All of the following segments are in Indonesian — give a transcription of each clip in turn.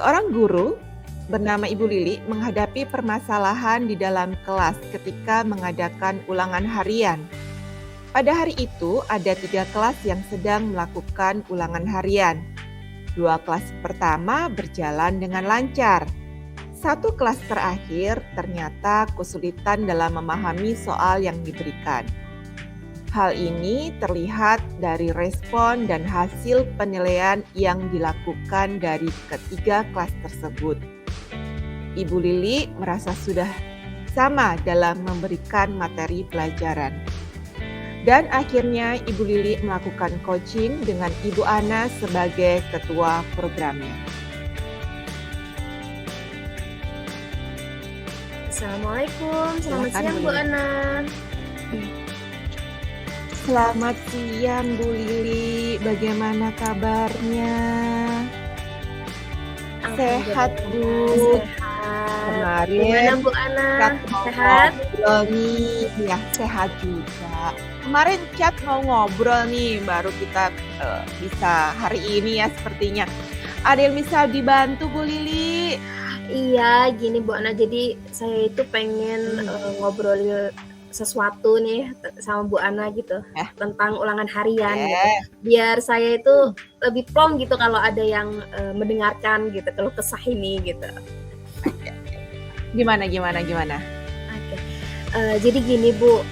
Seorang guru bernama Ibu Lili menghadapi permasalahan di dalam kelas ketika mengadakan ulangan harian. Pada hari itu, ada 3 kelas yang sedang melakukan ulangan harian. 2 kelas pertama berjalan dengan lancar. 1 kelas terakhir ternyata kesulitan dalam memahami soal yang diberikan. Hal ini terlihat dari respon dan hasil penilaian yang dilakukan dari ketiga kelas tersebut. Ibu Lili merasa sudah sama dalam memberikan materi pelajaran. Dan akhirnya Ibu Lili melakukan coaching dengan Ibu Ana sebagai ketua programnya. Assalamualaikum, selamat Silakan, siang Bu Bu Lili. Ana. Selamat siang Bu Lili, bagaimana kabarnya? Sehat Bu? Alhamdulillah sehat. Gimana Kemarin Bu Ana? chat mau Sehat? ngobrol nih, ya sehat juga. Kemarin chat mau ngobrol nih, baru kita bisa hari ini ya sepertinya. Ada yang bisa dibantu Bu Lili? Iya, gini Bu Ana, jadi saya itu pengen ngobrol sesuatu nih sama Bu Ana gitu tentang ulangan harian gitu. Biar saya itu lebih plong gitu kalau ada yang mendengarkan gitu keluh kesah ini gitu. Gimana? Oke. Jadi gini Bu,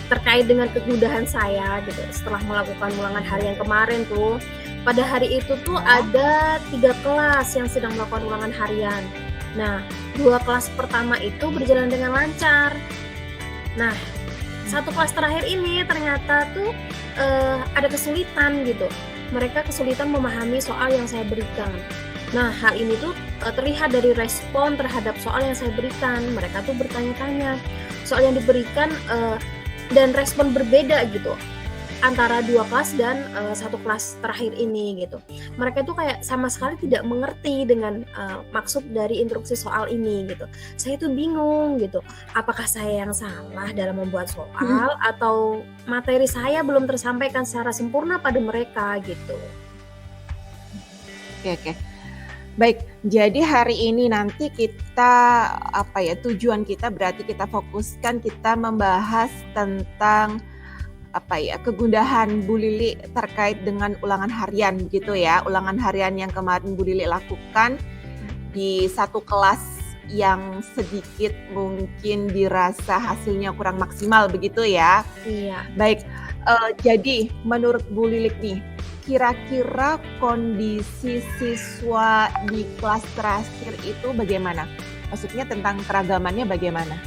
terkait dengan kemudahan saya gitu setelah melakukan ulangan harian kemarin tuh, pada hari itu tuh ada 3 kelas yang sedang melakukan ulangan harian. Nah, 2 kelas pertama itu berjalan dengan lancar. Nah, 1 kelas terakhir ini ternyata tuh ada kesulitan gitu. Mereka kesulitan memahami soal yang saya berikan. Nah, hal ini tuh terlihat dari respon terhadap soal yang saya berikan. Mereka tuh bertanya-tanya soal yang diberikan dan respon berbeda gitu antara 2 kelas dan 1 kelas terakhir ini gitu. Mereka tuh kayak sama sekali tidak mengerti dengan maksud dari instruksi soal ini gitu. Saya tuh bingung gitu, apakah saya yang salah dalam membuat soal atau materi saya belum tersampaikan secara sempurna pada mereka gitu. Oke. Baik, jadi hari ini nanti kita tujuan kita berarti kita fokuskan kita membahas tentang kegundahan Bu Lili terkait dengan ulangan harian begitu ya. Ulangan harian yang kemarin Bu Lili lakukan di 1 kelas yang sedikit mungkin dirasa hasilnya kurang maksimal begitu ya. Iya. Baik, jadi menurut Bu Lili nih, kira-kira kondisi siswa di kelas terakhir itu bagaimana? Maksudnya tentang keragamannya bagaimana?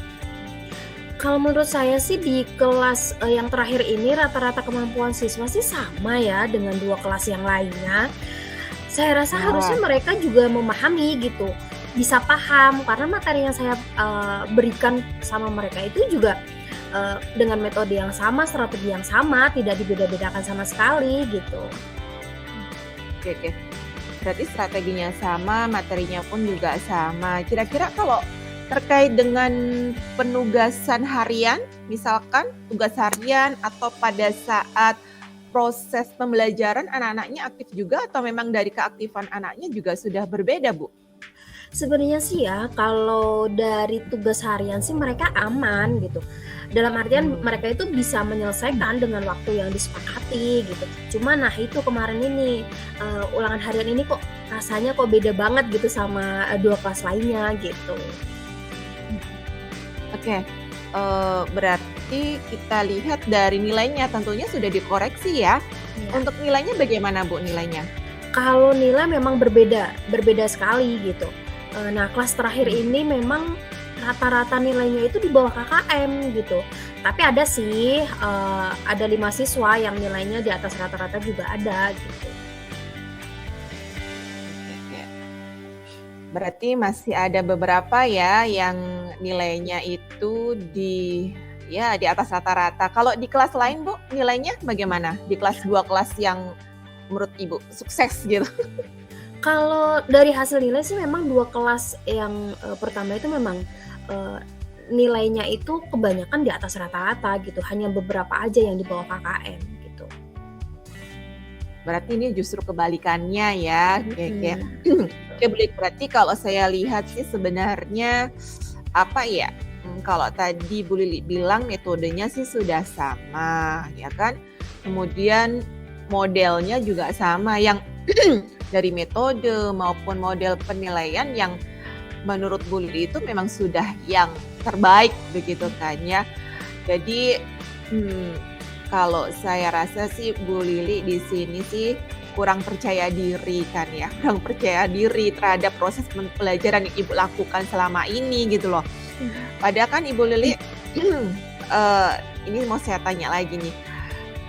Kalau menurut saya sih di kelas yang terakhir ini rata-rata kemampuan siswa sih sama ya dengan 2 kelas yang lainnya. Saya rasa harusnya mereka juga memahami gitu, bisa paham karena materi yang saya berikan sama mereka itu juga dengan metode yang sama, strategi yang sama, tidak dibeda-bedakan sama sekali gitu. Oke. Berarti strateginya sama, materinya pun juga sama. Kira-kira kalau terkait dengan penugasan harian, misalkan tugas harian atau pada saat proses pembelajaran anak-anaknya aktif juga atau memang dari keaktifan anaknya juga sudah berbeda, Bu? Sebenarnya sih ya, kalau dari tugas harian sih mereka aman gitu. Dalam artian mereka itu bisa menyelesaikan dengan waktu yang disepakati gitu. Cuma nah itu kemarin ini ulangan harian ini kok rasanya kok beda banget gitu sama 2 kelas lainnya gitu. Oke, berarti kita lihat dari nilainya tentunya sudah dikoreksi ya. Iya. Untuk nilainya bagaimana Bu nilainya? Kalau nilai memang berbeda sekali gitu. Nah kelas terakhir ini memang rata-rata nilainya itu di bawah KKM gitu. Tapi ada sih, ada 5 siswa yang nilainya di atas rata-rata juga ada gitu. Oke. Berarti masih ada beberapa ya yang nilainya itu di ya di atas rata-rata. Kalau di kelas lain Bu, nilainya bagaimana? Di kelas 2 kelas yang menurut Ibu sukses gitu? Kalau dari hasil nilai sih memang 2 kelas yang, pertama itu memang, eee, nilainya itu kebanyakan di atas rata-rata gitu, hanya beberapa aja yang di bawah KKM gitu. Berarti ini justru kebalikannya ya, kayak Mhm. oke baik, berarti kalau saya lihat sih sebenarnya, apa ya, kalau tadi Bu Lili bilang metodenya sih sudah sama, ya kan. Kemudian modelnya juga sama, yang dari metode maupun model penilaian yang menurut Bu Lili itu memang sudah yang terbaik begitu kan ya. Jadi, mmm, kalau saya rasa sih Bu Lili di sini sih kurang percaya diri kan ya, kurang percaya diri terhadap proses pembelajaran yang Ibu lakukan selama ini gitu loh. Mhm. Padahal kan Ibu Lili, ini mau saya tanya lagi nih,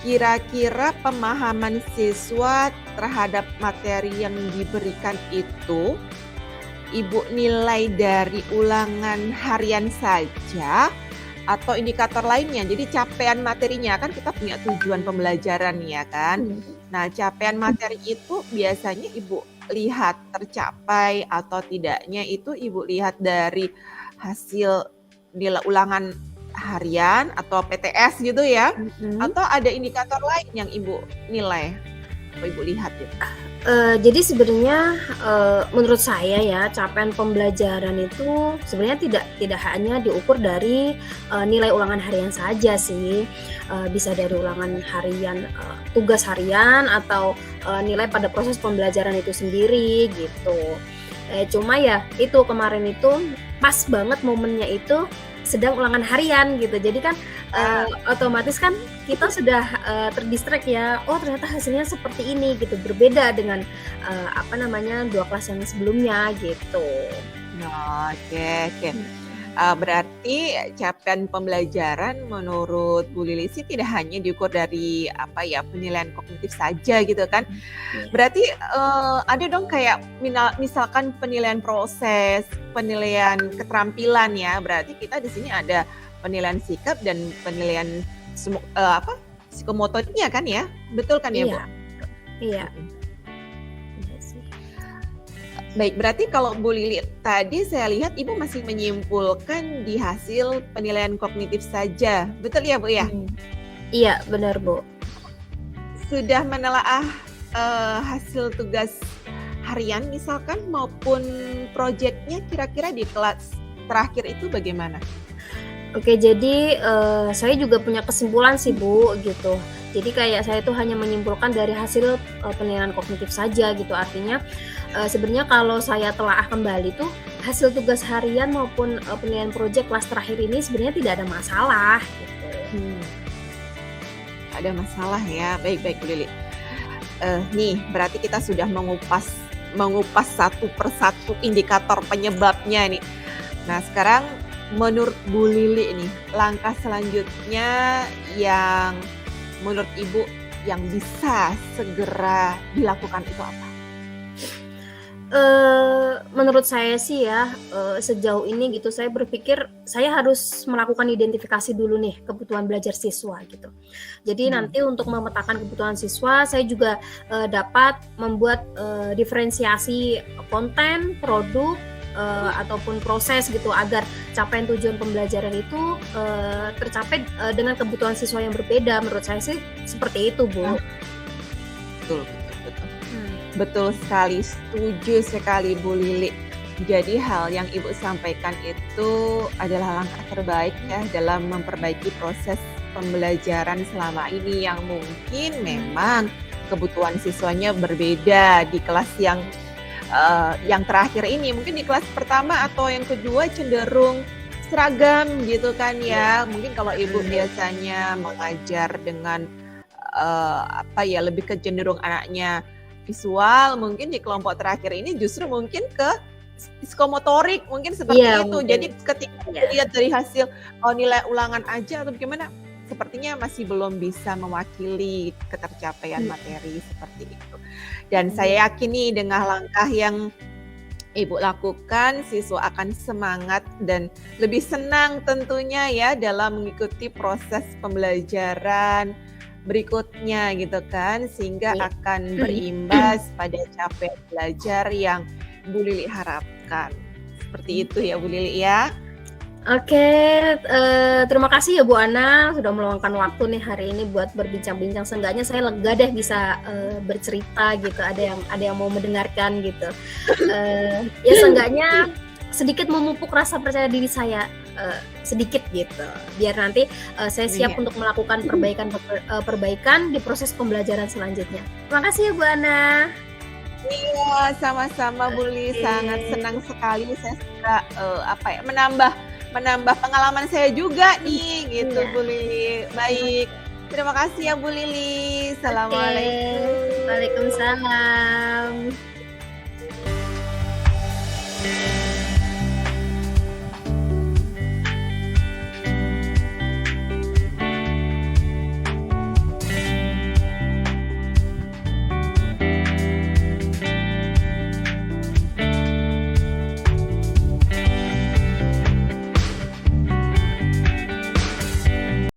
kira-kira pemahaman siswa terhadap materi yang diberikan itu, Ibu nilai dari ulangan harian saja atau indikator lainnya? Jadi capaian materinya, kan kita punya tujuan pembelajaran ya kan. Mhm. Nah, capaian materi itu biasanya Ibu lihat tercapai atau tidaknya itu Ibu lihat dari hasil nilai ulangan harian atau PTS gitu ya? Mhm. Atau ada indikator lain yang Ibu nilai atau Ibu lihat gitu? Jadi sebenarnya, menurut saya ya, capaian pembelajaran itu sebenarnya tidak hanya diukur dari, nilai ulangan harian saja sih. Bisa dari ulangan harian, tugas harian atau, nilai pada proses pembelajaran itu sendiri gitu. Cuma ya itu kemarin itu pas banget momennya itu sedang ulangan harian gitu. Jadi kan, Ah, otomatis kan kita sudah, ter ya, oh ternyata hasilnya seperti ini gitu, berbeda dengan, apa namanya, 2 kelas yang sebelumnya gitu. oke oke. Mhm. Berarti capaian pembelajaran menurut Bu Lili sih tidak hanya diukur dari, apa ya, penilaian kognitif saja gitu kan. Mhm. Iya. Berarti, ada dong kayak misalkan penilaian proses, penilaian keterampilan ya, berarti kita di sini ada penilaian sikap dan penilaian apa, psikomotoriknya kan ya? Betul kan ya, Bu? Iya iya, Mhm. iya sih. Baik, berarti kalau Bu Lili tadi saya lihat Ibu masih menyimpulkan di hasil penilaian kognitif saja, betul ya, Bu, ya? Mhm. Iya, benar, Bu. Sudah menelaah, hasil tugas harian misalkan maupun projeknya kira-kira di kelas terakhir itu bagaimana? Oke, jadi, saya juga punya kesimpulan sih, Bu, gitu. Jadi kayak saya tuh hanya menyimpulkan dari hasil, penilaian kognitif saja gitu. Artinya, sebenarnya kalau saya telaah kembali tuh, hasil tugas harian maupun, penilaian projek kelas terakhir ini sebenarnya tidak ada masalah, gitu. Hmm, ada masalah ya, baik baik, Bu Lili. Nih berarti kita sudah mengupas mengupas satu persatu indikator penyebabnya nih. Nah sekarang menurut Bu Lili nih, langkah selanjutnya yang menurut Ibu yang bisa segera dilakukan itu apa? Menurut saya sih ya, sejauh ini gitu saya berpikir saya harus melakukan identifikasi dulu nih kebutuhan belajar siswa gitu. Jadi Hmm. nanti untuk memetakan kebutuhan siswa saya juga, dapat membuat, diferensiasi konten, produk, ataupun proses gitu agar capaian tujuan pembelajaran itu, tercapai, dengan kebutuhan siswa yang berbeda. Menurut saya sih seperti itu, Ah, Bu. betul betul betul. Hmm. Betul sekali, setuju sekali Bu Lili. Jadi hal yang Ibu sampaikan itu adalah langkah terbaik ya dalam memperbaiki proses pembelajaran selama ini yang mungkin memang kebutuhan siswanya berbeda di kelas yang terakhir ini. Mungkin di kelas pertama atau yang kedua cenderung seragam gitu kan ya. Mungkin kalau Ibu biasanya mengajar dengan, apa ya, lebih ke cenderung anaknya visual, mungkin di kelompok terakhir ini justru mungkin ke psikomotorik, mungkin Iya seperti itu. mungkin, Jadi ketika iya. dilihat dari hasil, nilai ulangan aja atau bagaimana, sepertinya masih belum bisa mewakili ketercapaian Mhm. materi seperti itu. Dan Mhm. saya yakin nih dengan langkah yang Ibu lakukan, siswa akan semangat dan lebih senang tentunya ya dalam mengikuti proses pembelajaran berikutnya gitu kan, sehingga Iya. akan berimbas pada capaian belajar yang Bu Lili harapkan. Seperti itu ya Bu Lili ya. Oke, terima kasih ya Bu Ana sudah meluangkan waktu nih hari ini buat berbincang-bincang. Seenggaknya saya lega deh bisa bercerita gitu. Ada yang mau mendengarkan gitu. Ya seenggaknya sedikit memupuk rasa percaya diri saya sedikit gitu. Biar nanti saya siap Iya. untuk melakukan perbaikan di proses pembelajaran selanjutnya. Terima kasih ya Bu Ana. Iya, sama-sama Bu Lili, sangat Oke. senang sekali saya suka menambah pengalaman saya juga nih gitu Iya. Bu Lili. Baik, terima kasih ya Bu Lili. Oke. Assalamualaikum. Waalaikumsalam.